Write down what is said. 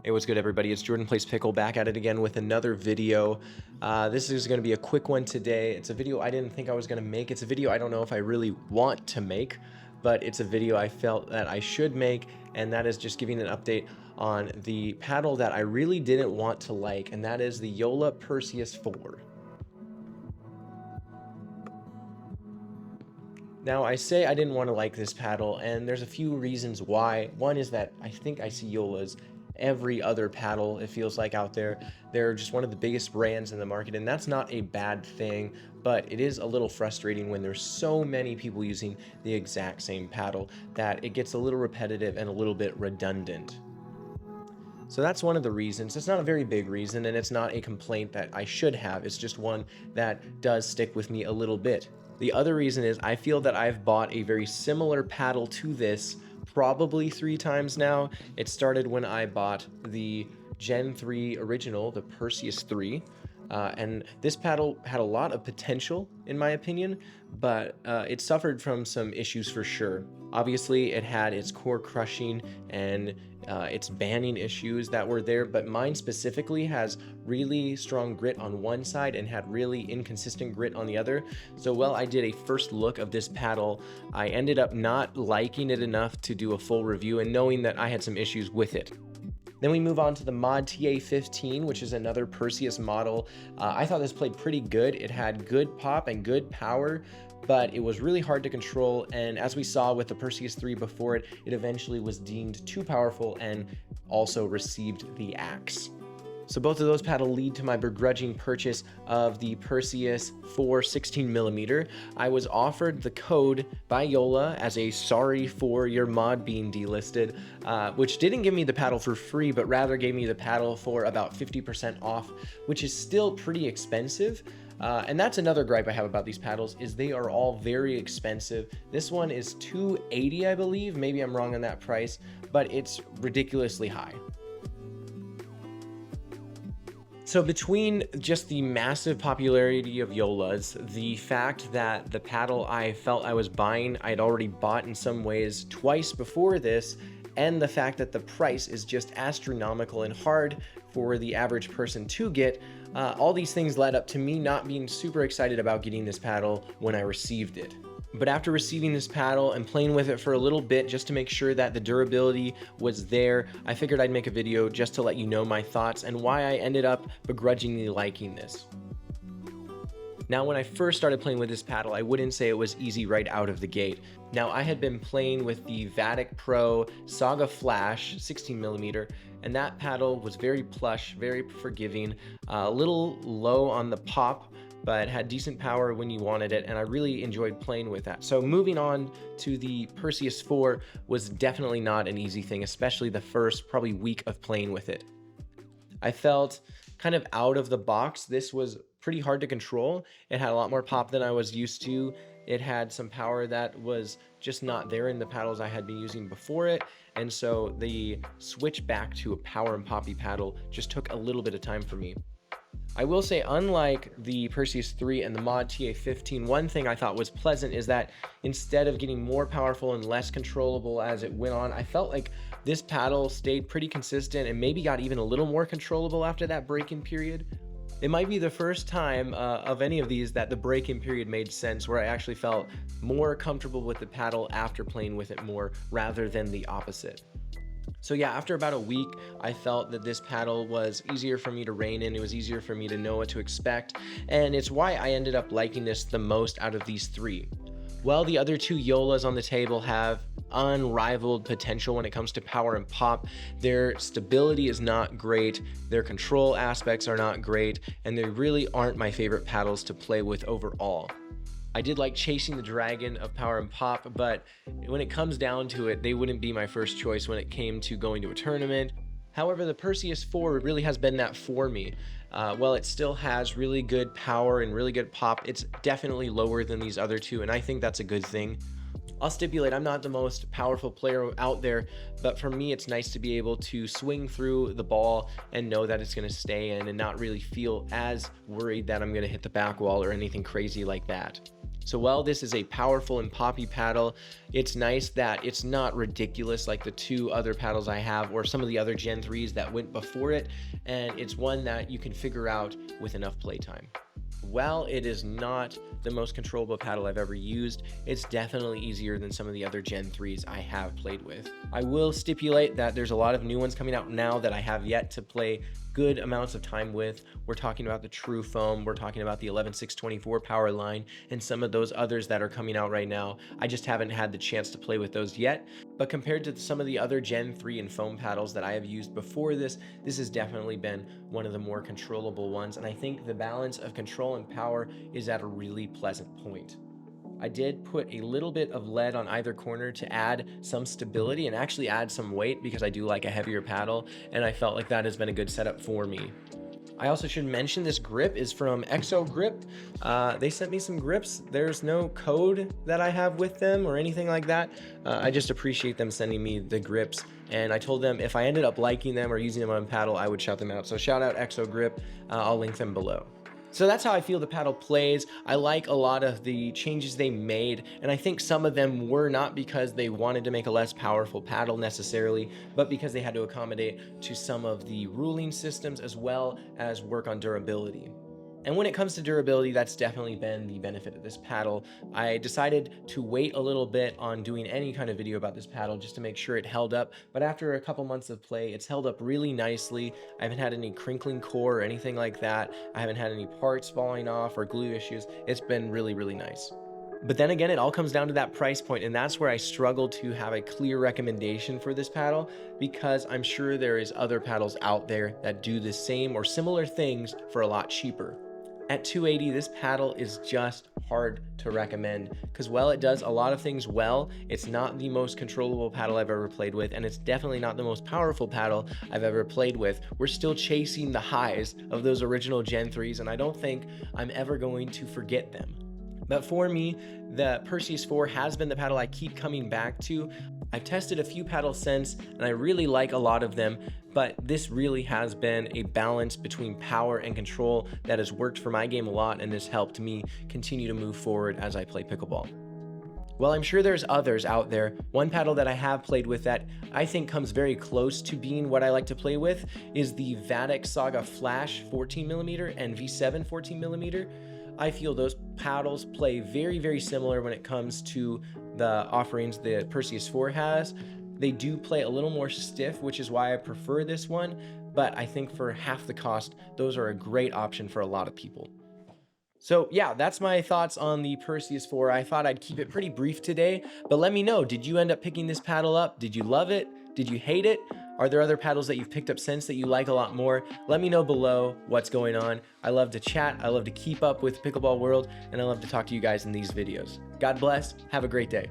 Hey, what's good, everybody? It's Jordanplayspickle back at it again with another video. This is going to be a quick one today. It's a video I didn't think I was going to make. It's a video I don't know if I really want to make, but it's a video I felt that I should make, and that is just giving an update on the paddle that I really didn't want to like, and that is the Joola Perseus 4. Now, I say I didn't want to like this paddle, and there's a few reasons why. One is that I think I see Joola's every other paddle, it feels like, out there. They're just one of the biggest brands in the market, and that's not a bad thing, but it is a little frustrating when there's so many people using the exact same paddle that it gets a little repetitive and a little bit redundant. So that's one of the reasons. It's not a very big reason, and it's not a complaint that I should have. It's just one that does stick with me a little bit. The other reason is I feel that I've bought a very similar paddle to this probably 3 times now. It started when I bought the Gen 3 original, the Perseus 3. And this paddle had a lot of potential, in my opinion, but it suffered from some issues for sure. Obviously, it had its core crushing and its banding issues that were there, but mine specifically has really strong grit on one side and had really inconsistent grit on the other. So while I did a first look of this paddle, I ended up not liking it enough to do a full review and knowing that I had some issues with it. Then we move on to the Mod TA15, which is another Perseus model. I thought this played pretty good. It had good pop and good power, but it was really hard to control. And as we saw with the Perseus 3 before it, it eventually was deemed too powerful and also received the axe. So both of those paddles lead to my begrudging purchase of the Perseus 4 16mm. I was offered the code by Joola as a sorry for your mod being delisted, which didn't give me the paddle for free, but rather gave me the paddle for about 50% off, which is still pretty expensive. And that's another gripe I have about these paddles, is they are all very expensive. This one is $280, I believe. Maybe I'm wrong on that price, but it's ridiculously high. So between just the massive popularity of Joola's, the fact that the paddle I felt I was buying, I'd already bought in some ways twice before this, and the fact that the price is just astronomical and hard for the average person to get, all these things led up to me not being super excited about getting this paddle when I received it. But after receiving this paddle and playing with it for a little bit just to make sure that the durability was there, I figured I'd make a video just to let you know my thoughts and why I ended up begrudgingly liking this. Now, when I first started playing with this paddle, I wouldn't say it was easy right out of the gate. Now, I had been playing with the Vatic Pro Saga Flash 16mm, and that paddle was very plush, very forgiving, a little low on the pop, but had decent power when you wanted it, and I really enjoyed playing with that. So moving on to the Perseus 4 was definitely not an easy thing, especially the first probably week of playing with it. I felt kind of out of the box. This was pretty hard to control. It had a lot more pop than I was used to. It had some power that was just not there in the paddles I had been using before it, and so the switch back to a power and poppy paddle just took a little bit of time for me. I will say, unlike the Perseus 3 and the Mod TA15, one thing I thought was pleasant is that instead of getting more powerful and less controllable as it went on, I felt like this paddle stayed pretty consistent and maybe got even a little more controllable after that break-in period. It might be the first time of any of these that the break-in period made sense, where I actually felt more comfortable with the paddle after playing with it more rather than the opposite. So yeah, after about a week, I felt that this paddle was easier for me to rein in. It was easier for me to know what to expect, and it's why I ended up liking this the most out of these 3. While the other 2 Joolas on the table have unrivaled potential when it comes to power and pop, their stability is not great, their control aspects are not great, and they really aren't my favorite paddles to play with overall. I did like chasing the dragon of power and pop, but when it comes down to it, they wouldn't be my first choice when it came to going to a tournament. However, the Perseus 4 really has been that for me. While it still has really good power and really good pop, it's definitely lower than these other 2, and I think that's a good thing. I'll stipulate I'm not the most powerful player out there, but for me it's nice to be able to swing through the ball and know that it's going to stay in and not really feel as worried that I'm going to hit the back wall or anything crazy like that. So while this is a powerful and poppy paddle, it's nice that it's not ridiculous like the two other paddles I have or some of the other Gen 3s that went before it, and it's one that you can figure out with enough playtime. While it is not the most controllable paddle I've ever used, it's definitely easier than some of the other Gen 3s I have played with. I will stipulate that there's a lot of new ones coming out now that I have yet to play good amounts of time with. We're talking about the True Foam, we're talking about the 11624 power line, and some of those others that are coming out right now. I just haven't had the chance to play with those yet, but compared to some of the other Gen 3 and foam paddles that I have used before this has definitely been one of the more controllable ones, and I think the balance of control and power is at a really pleasant point. I did put a little bit of lead on either corner to add some stability and actually add some weight because I do like a heavier paddle, and I felt like that has been a good setup for me. I also should mention this grip is from Exo Grip. They sent me some grips. There's no code that I have with them or anything like that. I just appreciate them sending me the grips, and I told them if I ended up liking them or using them on paddle, I would shout them out. So shout out Exo Grip. I'll link them below. So that's how I feel the paddle plays. I like a lot of the changes they made, and I think some of them were not because they wanted to make a less powerful paddle necessarily, but because they had to accommodate to some of the ruling systems as well as work on durability. And when it comes to durability, that's definitely been the benefit of this paddle. I decided to wait a little bit on doing any kind of video about this paddle just to make sure it held up. But after a couple months of play, it's held up really nicely. I haven't had any crinkling core or anything like that. I haven't had any parts falling off or glue issues. It's been really, really nice. But then again, it all comes down to that price point, and that's where I struggle to have a clear recommendation for this paddle, because I'm sure there is other paddles out there that do the same or similar things for a lot cheaper. At $280, this paddle is just hard to recommend because while it does a lot of things well, it's not the most controllable paddle I've ever played with, and it's definitely not the most powerful paddle I've ever played with. We're still chasing the highs of those original Gen 3s, and I don't think I'm ever going to forget them. But for me, the Perseus 4 has been the paddle I keep coming back to. I've tested a few paddles since, and I really like a lot of them, but this really has been a balance between power and control that has worked for my game a lot and has helped me continue to move forward as I play pickleball. Well, I'm sure there's others out there. One paddle that I have played with that I think comes very close to being what I like to play with is the Vatic Saga Flash 14mm and V7 14mm. I feel those paddles play very, very similar when it comes to the offerings the Perseus 4 has. They do play a little more stiff, which is why I prefer this one, but I think for half the cost, those are a great option for a lot of people. So yeah, that's my thoughts on the Perseus 4. I thought I'd keep it pretty brief today, but let me know, did you end up picking this paddle up? Did you love it? Did you hate it? Are there other paddles that you've picked up since that you like a lot more? Let me know below what's going on. I love to chat, I love to keep up with Pickleball world, and I love to talk to you guys in these videos. God bless, have a great day.